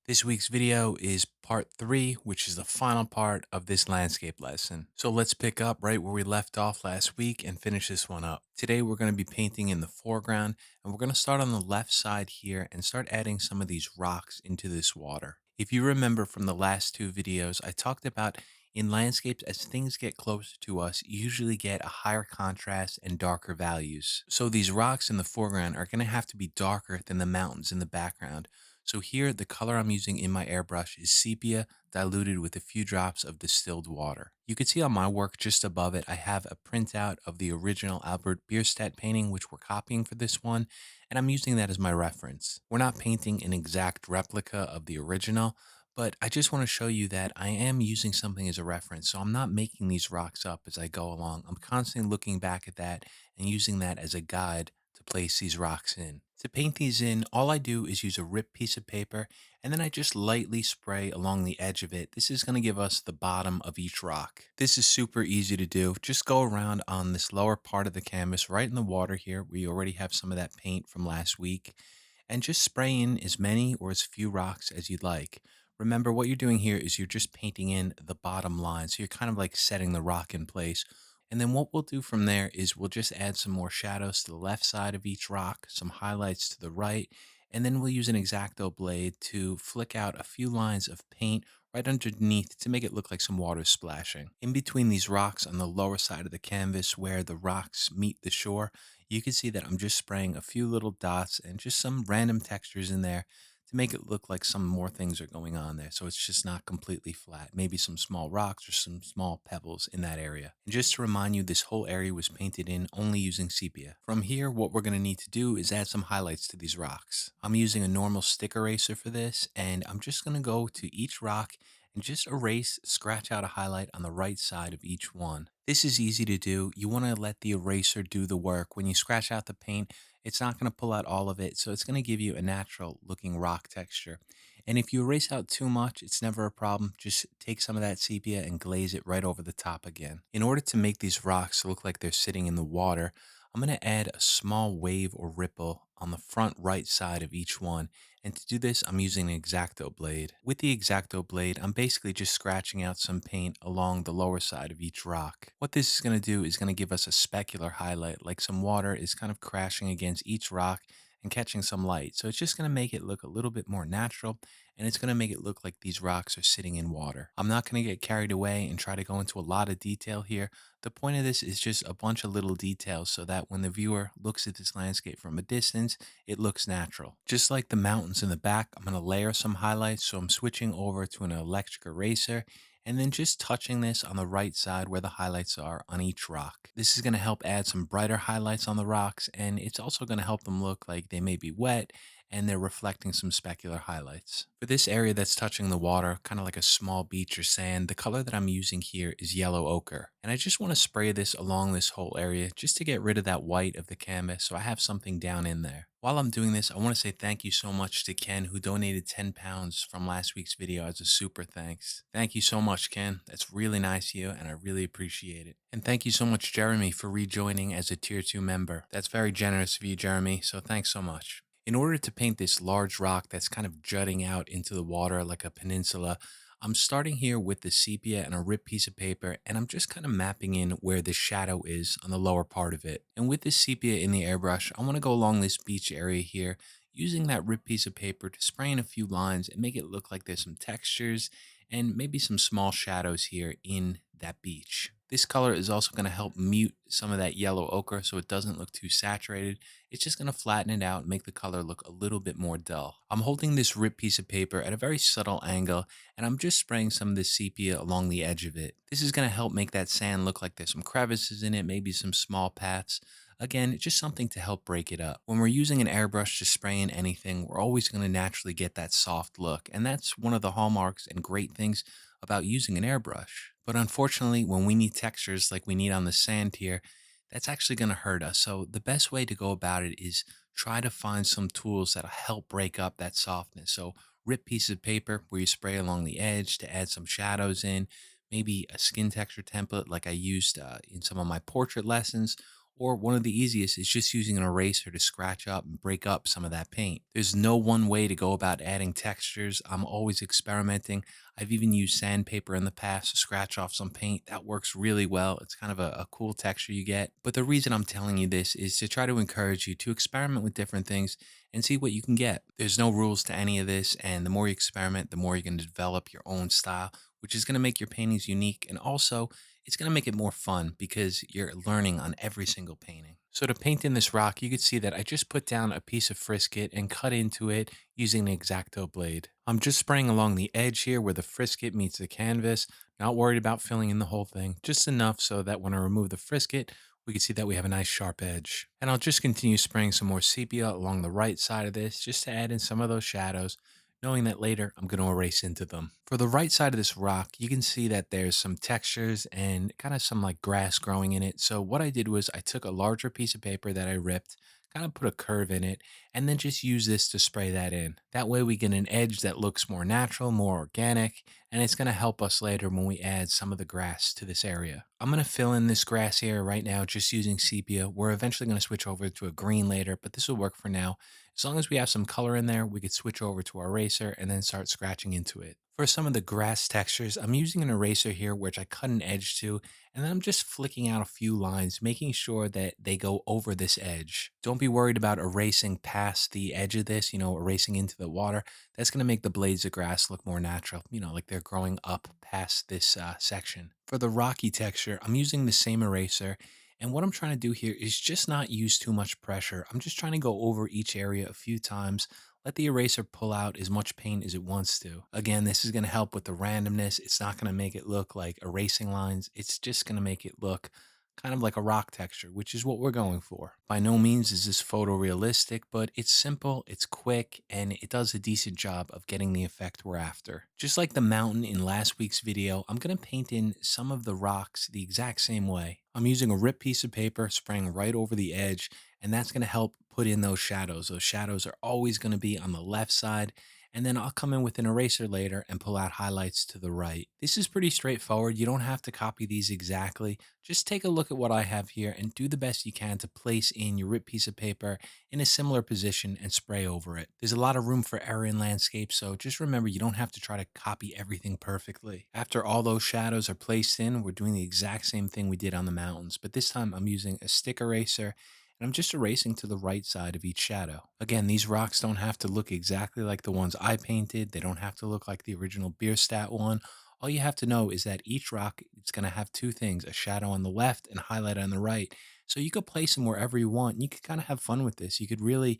This week's video is part 3, which is the final part of this landscape lesson. So let's pick up right where we left off last week and finish this one up. Today we're going to be painting in the foreground, and we're going to start on the left side here and start adding some of these rocks into this water. If you remember from the last two videos, I talked about in landscapes, as things get closer to us, you usually get a higher contrast and darker values. So these rocks in the foreground are going to have to be darker than the mountains in the background. So here, the color I'm using in my airbrush is sepia diluted with a few drops of distilled water. You can see on my work just above it, I have a printout of the original Albert Bierstadt painting, which we're copying for this one, and I'm using that as my reference. We're not painting an exact replica of the original, but I just want to show you that I am using something as a reference. So I'm not making these rocks up as I go along. I'm constantly looking back at that and using that as a guide to place these rocks in. To paint these in, all I do is use a ripped piece of paper and then I just lightly spray along the edge of it. This is going to give us the bottom of each rock. This is super easy to do. Just go around on this lower part of the canvas right in the water here. We already have some of that paint from last week, and just spray in as many or as few rocks as you'd like. Remember, what you're doing here is you're just painting in the bottom line. So you're kind of like setting the rock in place. And then what we'll do from there is we'll just add some more shadows to the left side of each rock, some highlights to the right, and then we'll use an X-Acto blade to flick out a few lines of paint right underneath to make it look like some water splashing. In between these rocks on the lower side of the canvas where the rocks meet the shore, you can see that I'm just spraying a few little dots and just some random textures in there to make it look like some more things are going on there. So it's just not completely flat. Maybe some small rocks or some small pebbles in that area. And just to remind you, this whole area was painted in only using sepia. From here, what we're going to need to do is add some highlights to these rocks. I'm using a normal stick eraser for this, and I'm just going to go to each rock and just erase, scratch out a highlight on the right side of each one. This is easy to do. You want to let the eraser do the work. When you scratch out the paint, it's not going to pull out all of it, so it's going to give you a natural looking rock texture. And if you erase out too much, it's never a problem. Just take some of that sepia and glaze it right over the top again. In order to make these rocks look like they're sitting in the water, I'm going to add a small wave or ripple on the front right side of each one. And to do this, I'm using an X-Acto blade. With the X-Acto blade, I'm basically just scratching out some paint along the lower side of each rock. What this is going to do is going to give us a specular highlight, like some water is kind of crashing against each rock and catching some light. So it's just going to make it look a little bit more natural, and it's going to make it look like these rocks are sitting in water. I'm not going to get carried away and try to go into a lot of detail here. The point of this is just a bunch of little details so that when the viewer looks at this landscape from a distance, it looks natural. Just like the mountains in the back, I'm going to layer some highlights. So I'm switching over to an electric eraser and then just touching this on the right side where the highlights are on each rock. This is going to help add some brighter highlights on the rocks, and it's also going to help them look like they may be wet and they're reflecting some specular highlights. For this area that's touching the water, kind of like a small beach or sand, the color that I'm using here is yellow ochre. And I just want to spray this along this whole area just to get rid of that white of the canvas so I have something down in there. While I'm doing this, I want to say thank you so much to Ken, who donated 10 pounds from last week's video as a super thanks. Thank you so much, Ken. That's really nice of you, and I really appreciate it. And thank you so much, Jeremy, for rejoining as a Tier 2 member. That's very generous of you, Jeremy, so thanks so much. In order to paint this large rock that's kind of jutting out into the water like a peninsula, I'm starting here with the sepia and a ripped piece of paper, and I'm just kind of mapping in where the shadow is on the lower part of it. And with this sepia in the airbrush, I want to go along this beach area here, using that ripped piece of paper to spray in a few lines and make it look like there's some textures and maybe some small shadows here in that beach. This color is also going to help mute some of that yellow ochre so it doesn't look too saturated. It's just going to flatten it out and make the color look a little bit more dull. I'm holding this ripped piece of paper at a very subtle angle, and I'm just spraying some of this sepia along the edge of it. This is going to help make that sand look like there's some crevices in it, maybe some small paths. Again, just something to help break it up. When we're using an airbrush to spray in anything, we're always going to naturally get that soft look. And that's one of the hallmarks and great things about using an airbrush. But unfortunately, when we need textures like we need on the sand here, that's actually going to hurt us. So the best way to go about it is try to find some tools that'll help break up that softness. So rip pieces of paper where you spray along the edge to add some shadows in, maybe a skin texture template like I used in some of my portrait lessons, Or one of the easiest is just using an eraser to scratch up and break up some of that paint. There's no one way to go about adding textures. I'm always experimenting. I've even used sandpaper in the past to scratch off some paint. That works really well. It's kind of a cool texture you get. But the reason I'm telling you this is to try to encourage you to experiment with different things and see what you can get. There's no rules to any of this. And the more you experiment, the more you're going to develop your own style, which is going to make your paintings unique. And also, it's going to make it more fun because you're learning on every single painting. So to paint in this rock, you could see that I just put down a piece of Frisket and cut into it using an X-Acto blade. I'm just spraying along the edge here where the Frisket meets the canvas, not worried about filling in the whole thing, just enough so that when I remove the Frisket, we can see that we have a nice sharp edge. And I'll just continue spraying some more sepia along the right side of this just to add in some of those shadows, knowing that later I'm going to erase into them. For the right side of this rock, you can see that there's some textures and kind of some like grass growing in it. So what I did was I took a larger piece of paper that I ripped, kind of put a curve in it, and then just use this to spray that in. That way we get an edge that looks more natural, more organic, and it's going to help us later when we add some of the grass to this area. I'm going to fill in this grass area right now just using sepia. We're eventually going to switch over to a green later, but this will work for now. As long as we have some color in there, we could switch over to our eraser and then start scratching into it. For some of the grass textures, I'm using an eraser here, which I cut an edge to, and then I'm just flicking out a few lines, making sure that they go over this edge. Don't be worried about erasing past the edge of this, erasing into the water. That's going to make the blades of grass look more natural, like they're growing up past this section. For the rocky texture, I'm using the same eraser. And what I'm trying to do here is just not use too much pressure. I'm just trying to go over each area a few times, let the eraser pull out as much paint as it wants to. Again, this is going to help with the randomness. It's not going to make it look like erasing lines. It's just going to make it look kind of like a rock texture, which is what we're going for. By no means is this photorealistic, but it's simple, it's quick, and it does a decent job of getting the effect we're after. Just like the mountain in last week's video, I'm going to paint in some of the rocks the exact same way. I'm using a ripped piece of paper, spraying right over the edge, and that's going to help put in those shadows. Those shadows are always going to be on the left side, and then I'll come in with an eraser later and pull out highlights to the right. This is pretty straightforward. You don't have to copy these exactly. Just take a look at what I have here and do the best you can to place in your ripped piece of paper in a similar position and spray over it. There's a lot of room for error in landscape, so just remember you don't have to try to copy everything perfectly. After all those shadows are placed in, we're doing the exact same thing we did on the mountains, but this time I'm using a stick eraser and I'm just erasing to the right side of each shadow. Again, these rocks don't have to look exactly like the ones I painted. They don't have to look like the original Bierstadt one. All you have to know is that each rock is going to have two things, a shadow on the left and highlight on the right. So you could place them wherever you want. And you could kind of have fun with this. You could really,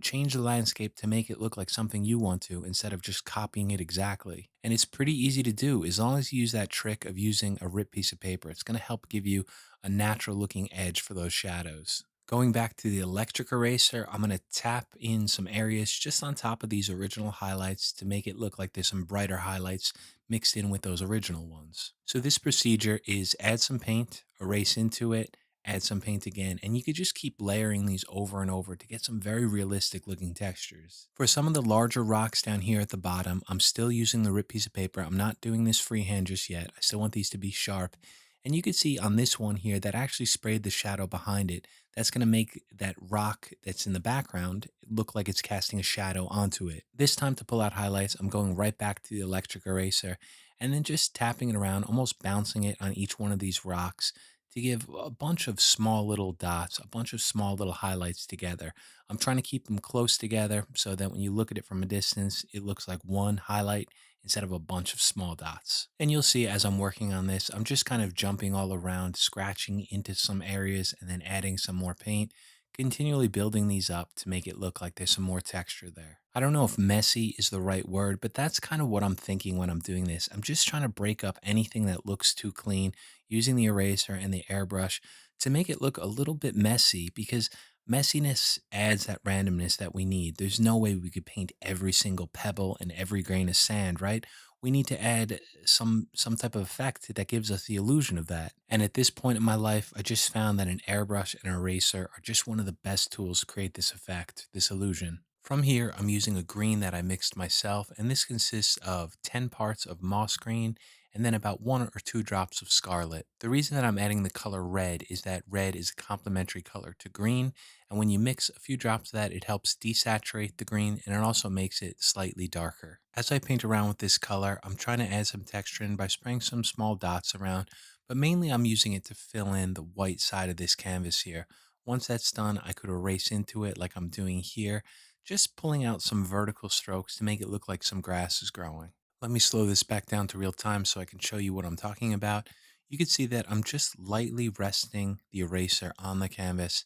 change the landscape to make it look like something you want to instead of just copying it exactly. And it's pretty easy to do as long as you use that trick of using a ripped piece of paper. It's going to help give you a natural looking edge for those shadows. Going back to the electric eraser, I'm going to tap in some areas just on top of these original highlights to make it look like there's some brighter highlights mixed in with those original ones. So this procedure is add some paint, erase into it, add some paint again, and you could just keep layering these over and over to get some very realistic looking textures. For some of the larger rocks down here at the bottom, I'm still using the ripped piece of paper. I'm not doing this freehand just yet. I still want these to be sharp. And you can see on this one here that actually sprayed the shadow behind it. That's going to make that rock that's in the background look like it's casting a shadow onto it. This time to pull out highlights, I'm going right back to the electric eraser and then just tapping it around, almost bouncing it on each one of these rocks to give a bunch of small little dots, a bunch of small little highlights together. I'm trying to keep them close together so that when you look at it from a distance, it looks like one highlight instead of a bunch of small dots. And you'll see as I'm working on this, I'm just kind of jumping all around, scratching into some areas and then adding some more paint, continually building these up to make it look like there's some more texture there. I don't know if messy is the right word, but that's kind of what I'm thinking when I'm doing this. I'm just trying to break up anything that looks too clean using the eraser and the airbrush to make it look a little bit messy because messiness adds that randomness that we need. There's no way we could paint every single pebble and every grain of sand, right? We need to add some type of effect that gives us the illusion of that. And at this point in my life, I just found that an airbrush and an eraser are just one of the best tools to create this effect, this illusion. From here, I'm using a green that I mixed myself, and this consists of 10 parts of moss green and then about 1 or 2 drops of scarlet. The reason that I'm adding the color red is that red is a complementary color to green, and when you mix a few drops of that, it helps desaturate the green and it also makes it slightly darker. As I paint around with this color, I'm trying to add some texture in by spraying some small dots around, but mainly I'm using it to fill in the white side of this canvas here. Once that's done, I could erase into it like I'm doing here, just pulling out some vertical strokes to make it look like some grass is growing. Let me slow this back down to real time so I can show you what I'm talking about. You can see that I'm just lightly resting the eraser on the canvas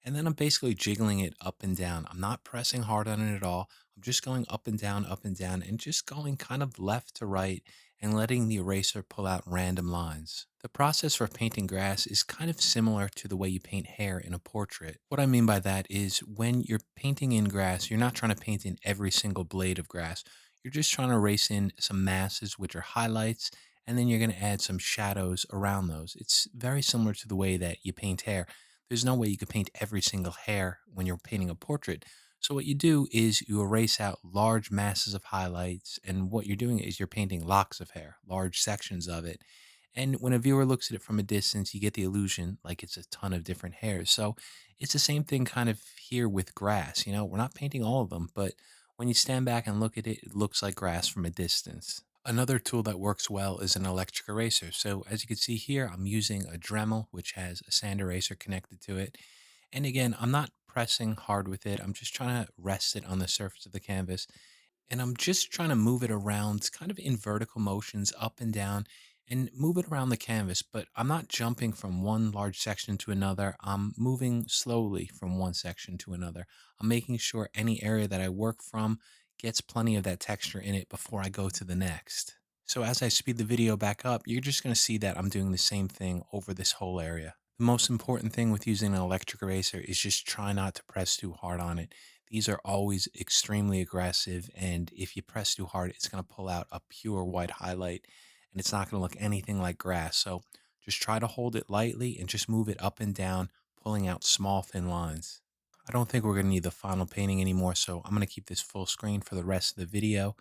and then I'm basically jiggling it up and down. I'm not pressing hard on it at all. I'm just going up and down, and just going kind of left to right and letting the eraser pull out random lines. The process for painting grass is kind of similar to the way you paint hair in a portrait. What I mean by that is when you're painting in grass, you're not trying to paint in every single blade of grass. You're just trying to erase in some masses, which are highlights, and then you're going to add some shadows around those. It's very similar to the way that you paint hair. There's no way you could paint every single hair when you're painting a portrait. So what you do is you erase out large masses of highlights, and what you're doing is you're painting locks of hair, large sections of it. And when a viewer looks at it from a distance, you get the illusion like it's a ton of different hairs. So it's the same thing kind of here with grass. We're not painting all of them, but when you stand back and look at it, it looks like grass from a distance. Another tool that works well is an electric eraser. So as you can see here, I'm using a Dremel, which has a sand eraser connected to it. And again, I'm not pressing hard with it. I'm just trying to rest it on the surface of the canvas. And I'm just trying to move it around kind of in vertical motions up and down and move it around the canvas. But I'm not jumping from one large section to another. I'm moving slowly from one section to another. I'm making sure any area that I work from gets plenty of that texture in it before I go to the next. So as I speed the video back up, you're just going to see that I'm doing the same thing over this whole area. The most important thing with using an electric eraser is just try not to press too hard on it. These are always extremely aggressive, and if you press too hard, it's going to pull out a pure white highlight, and it's not going to look anything like grass. So just try to hold it lightly and just move it up and down, pulling out small, thin lines. I don't think we're going to need the final painting anymore, so I'm going to keep this full screen for the rest of the video.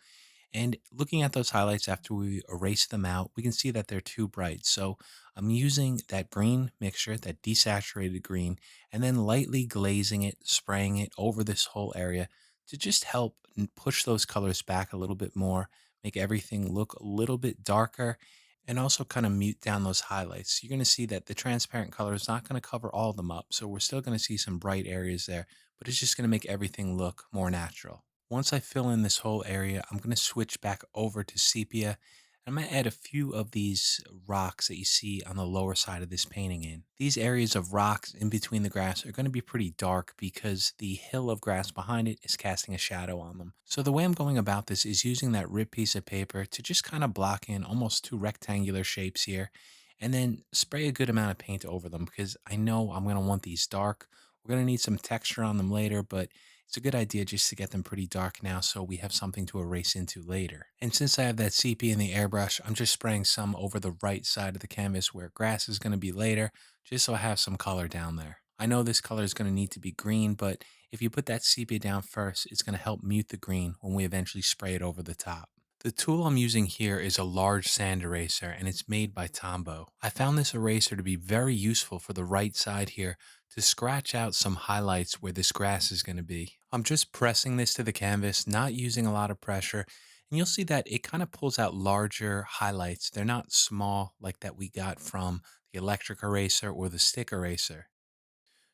And looking at those highlights after we erase them out, we can see that they're too bright. So I'm using that green mixture, that desaturated green, and then lightly glazing it, spraying it over this whole area to just help push those colors back a little bit more, make everything look a little bit darker, and also kind of mute down those highlights. You're going to see that the transparent color is not going to cover all of them up. So we're still going to see some bright areas there, but it's just going to make everything look more natural. Once I fill in this whole area, I'm going to switch back over to sepia. I'm going to add a few of these rocks that you see on the lower side of this painting in. These areas of rocks in between the grass are going to be pretty dark because the hill of grass behind it is casting a shadow on them. So the way I'm going about this is using that ripped piece of paper to just kind of block in almost two rectangular shapes here and then spray a good amount of paint over them because I know I'm going to want these dark. We're going to need some texture on them later, but it's a good idea just to get them pretty dark now so we have something to erase into later. And since I have that sepia in the airbrush, I'm just spraying some over the right side of the canvas where grass is going to be later, just so I have some color down there. I know this color is going to need to be green, but if you put that sepia down first, it's going to help mute the green when we eventually spray it over the top. The tool I'm using here is a large sand eraser and it's made by Tombow. I found this eraser to be very useful for the right side here to scratch out some highlights where this grass is going to be. I'm just pressing this to the canvas, not using a lot of pressure, and you'll see that it kind of pulls out larger highlights. They're not small like that we got from the electric eraser or the stick eraser.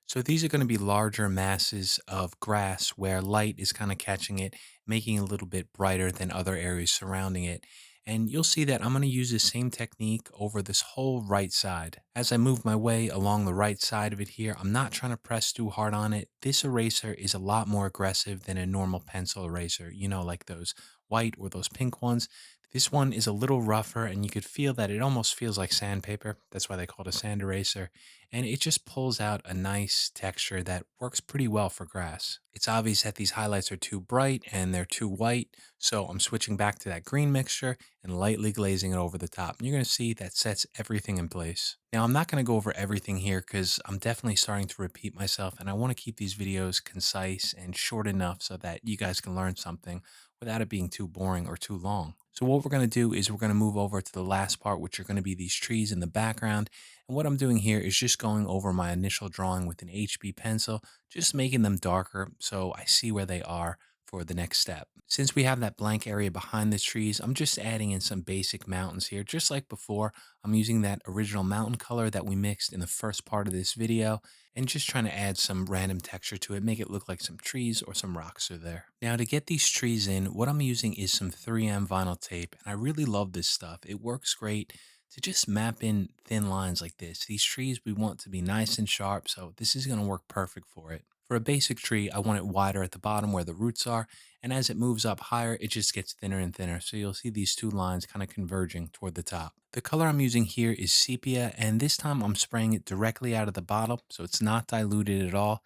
So these are going to be larger masses of grass where light is kind of catching it, making it a little bit brighter than other areas surrounding it. And you'll see that I'm going to use the same technique over this whole right side. As I move my way along the right side of it here, I'm not trying to press too hard on it. This eraser is a lot more aggressive than a normal pencil eraser, like those white or those pink ones. This one is a little rougher and you could feel that it almost feels like sandpaper. That's why they call it a sand eraser. And it just pulls out a nice texture that works pretty well for grass. It's obvious that these highlights are too bright and they're too white. So I'm switching back to that green mixture and lightly glazing it over the top. And you're going to see that sets everything in place. Now, I'm not going to go over everything here because I'm definitely starting to repeat myself and I want to keep these videos concise and short enough so that you guys can learn something without it being too boring or too long. So what we're going to do is we're going to move over to the last part, which are going to be these trees in the background. And what I'm doing here is just going over my initial drawing with an HB pencil, just making them darker so I see where they are for the next step. Since we have that blank area behind the trees, I'm just adding in some basic mountains here. Just like before, I'm using that original mountain color that we mixed in the first part of this video and just trying to add some random texture to it, make it look like some trees or some rocks are there. Now to get these trees in, what I'm using is some 3M vinyl tape, and I really love this stuff. It works great to just map in thin lines like this. These trees we want to be nice and sharp, so this is going to work perfect for it. For a basic tree, I want it wider at the bottom where the roots are, and as it moves up higher, it just gets thinner and thinner. So you'll see these two lines kind of converging toward the top. The color I'm using here is sepia, and this time I'm spraying it directly out of the bottle, so it's not diluted at all.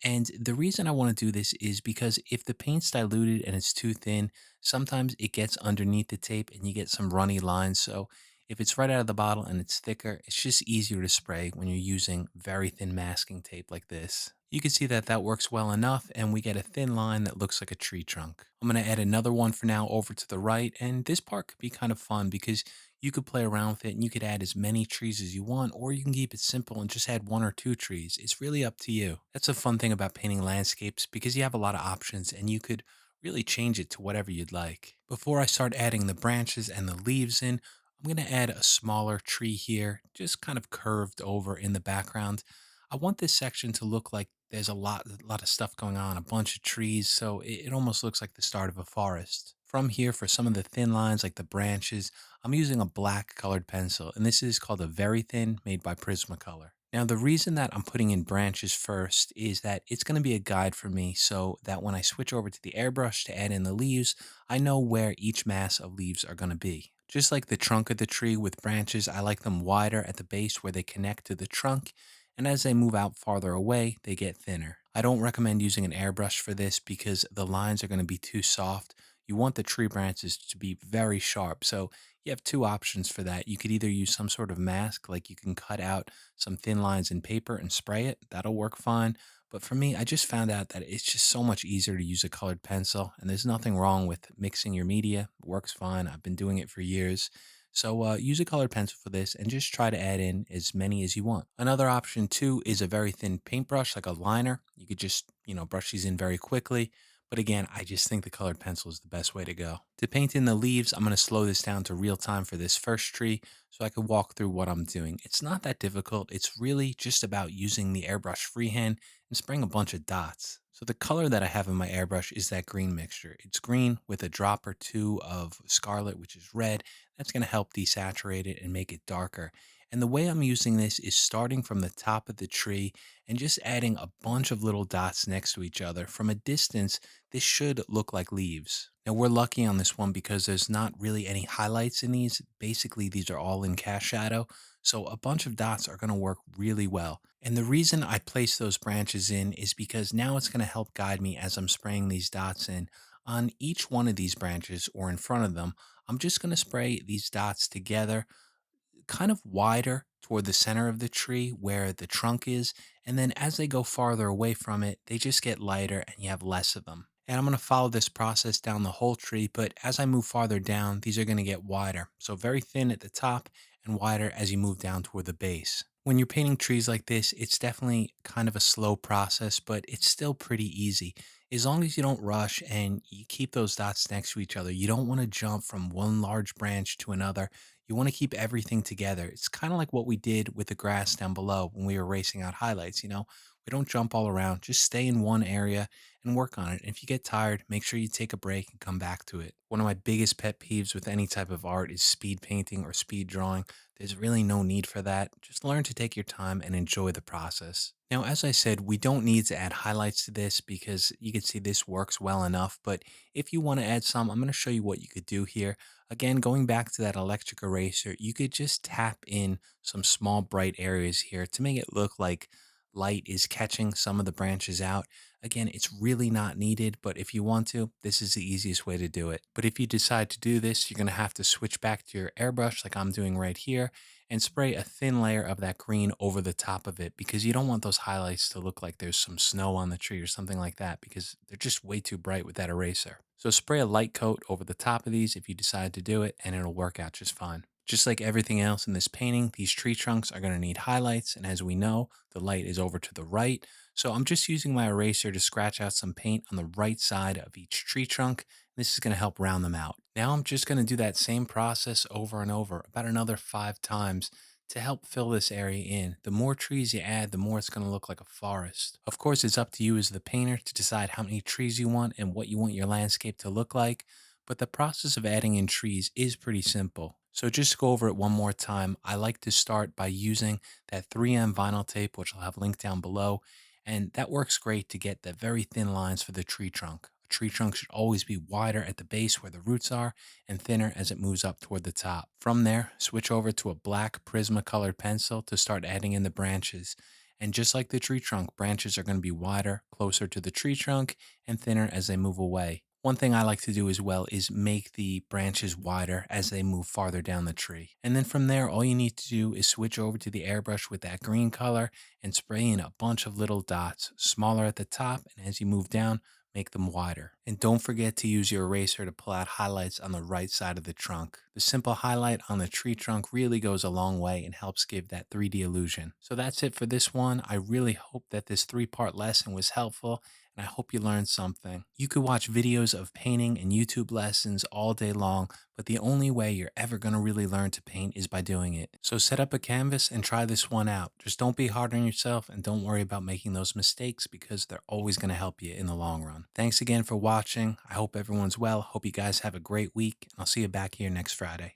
And the reason I want to do this is because if the paint's diluted and it's too thin, sometimes it gets underneath the tape and you get some runny lines. So if it's right out of the bottle and it's thicker, it's just easier to spray when you're using very thin masking tape like this. You can see that that works well enough and we get a thin line that looks like a tree trunk. I'm going to add another one for now over to the right, and this part could be kind of fun because you could play around with it and you could add as many trees as you want, or you can keep it simple and just add one or two trees. It's really up to you. That's a fun thing about painting landscapes because you have a lot of options and you could really change it to whatever you'd like. Before I start adding the branches and the leaves in, I'm going to add a smaller tree here, just kind of curved over in the background. I want this section to look like there's a lot of stuff going on, a bunch of trees, so it almost looks like the start of a forest. From here, for some of the thin lines like the branches, I'm using a black colored pencil, and this is called a very thin, made by Prismacolor. Now, the reason that I'm putting in branches first is that it's going to be a guide for me so that when I switch over to the airbrush to add in the leaves, I know where each mass of leaves are going to be. Just like the trunk of the tree with branches, I like them wider at the base where they connect to the trunk, and as they move out farther away, they get thinner. I don't recommend using an airbrush for this because the lines are going to be too soft. You want the tree branches to be very sharp, so you have two options for that. You could either use some sort of mask, like you can cut out some thin lines in paper and spray it. That'll work fine. But for me, I just found out that it's just so much easier to use a colored pencil, and there's nothing wrong with mixing your media. It works fine. I've been doing it for years. So use a colored pencil for this and just try to add in as many as you want. Another option too is a very thin paintbrush, like a liner. You could just, brush these in very quickly. But again, I just think the colored pencil is the best way to go. To paint in the leaves, I'm going to slow this down to real time for this first tree so I can walk through what I'm doing. It's not that difficult. It's really just about using the airbrush freehand and spraying a bunch of dots. So the color that I have in my airbrush is that green mixture. It's green with a drop or two of scarlet, which is red. That's going to help desaturate it and make it darker. And the way I'm using this is starting from the top of the tree and just adding a bunch of little dots next to each other. From a distance, this should look like leaves. Now we're lucky on this one because there's not really any highlights in these. Basically, these are all in cast shadow. So a bunch of dots are going to work really well. And the reason I place those branches in is because now it's going to help guide me as I'm spraying these dots in. On each one of these branches or in front of them, I'm just going to spray these dots together kind of wider toward the center of the tree where the trunk is. And then as they go farther away from it, they just get lighter and you have less of them. And I'm going to follow this process down the whole tree, but as I move farther down, these are going to get wider. So very thin at the top and wider as you move down toward the base. When you're painting trees like this, it's definitely kind of a slow process, but it's still pretty easy. As long as you don't rush and you keep those dots next to each other, you don't want to jump from one large branch to another. You want to keep everything together. It's kind of like what we did with the grass down below when we were racing out highlights. We don't jump all around, just stay in one area and work on it. And if you get tired, make sure you take a break and come back to it. One of my biggest pet peeves with any type of art is speed painting or speed drawing. There's really no need for that. Just learn to take your time and enjoy the process. Now, as I said, we don't need to add highlights to this because you can see this works well enough. But if you want to add some, I'm going to show you what you could do here. Again, going back to that electric eraser, you could just tap in some small bright areas here to make it look like light is catching some of the branches out. Again, it's really not needed, but if you want to, this is the easiest way to do it. But if you decide to do this, you're going to have to switch back to your airbrush like I'm doing right here and spray a thin layer of that green over the top of it because you don't want those highlights to look like there's some snow on the tree or something like that because they're just way too bright with that eraser. So spray a light coat over the top of these if you decide to do it and it'll work out just fine. Just like everything else in this painting, these tree trunks are going to need highlights, and as we know, the light is over to the right. So I'm just using my eraser to scratch out some paint on the right side of each tree trunk. This is going to help round them out. Now I'm just going to do that same process over and over, about another 5 times to help fill this area in. The more trees you add, the more it's going to look like a forest. Of course, it's up to you as the painter to decide how many trees you want and what you want your landscape to look like, but the process of adding in trees is pretty simple. So just to go over it one more time, I like to start by using that 3M vinyl tape, which I'll have linked down below, and that works great to get the very thin lines for the tree trunk. A tree trunk should always be wider at the base where the roots are and thinner as it moves up toward the top. From there, switch over to a black Prisma colored pencil to start adding in the branches. And just like the tree trunk, branches are going to be wider, closer to the tree trunk, and thinner as they move away. One thing I like to do as well is make the branches wider as they move farther down the tree. And then from there, all you need to do is switch over to the airbrush with that green color and spray in a bunch of little dots, smaller at the top, and as you move down, make them wider. And don't forget to use your eraser to pull out highlights on the right side of the trunk. The simple highlight on the tree trunk really goes a long way and helps give that 3D illusion. So that's it for this one. I really hope that this 3-part lesson was helpful and I hope you learned something. You could watch videos of painting and YouTube lessons all day long, but the only way you're ever going to really learn to paint is by doing it. So set up a canvas and try this one out. Just don't be hard on yourself and don't worry about making those mistakes because they're always going to help you in the long run. Thanks again for watching. I hope everyone's well. Hope you guys have a great week, and I'll see you back here next Friday.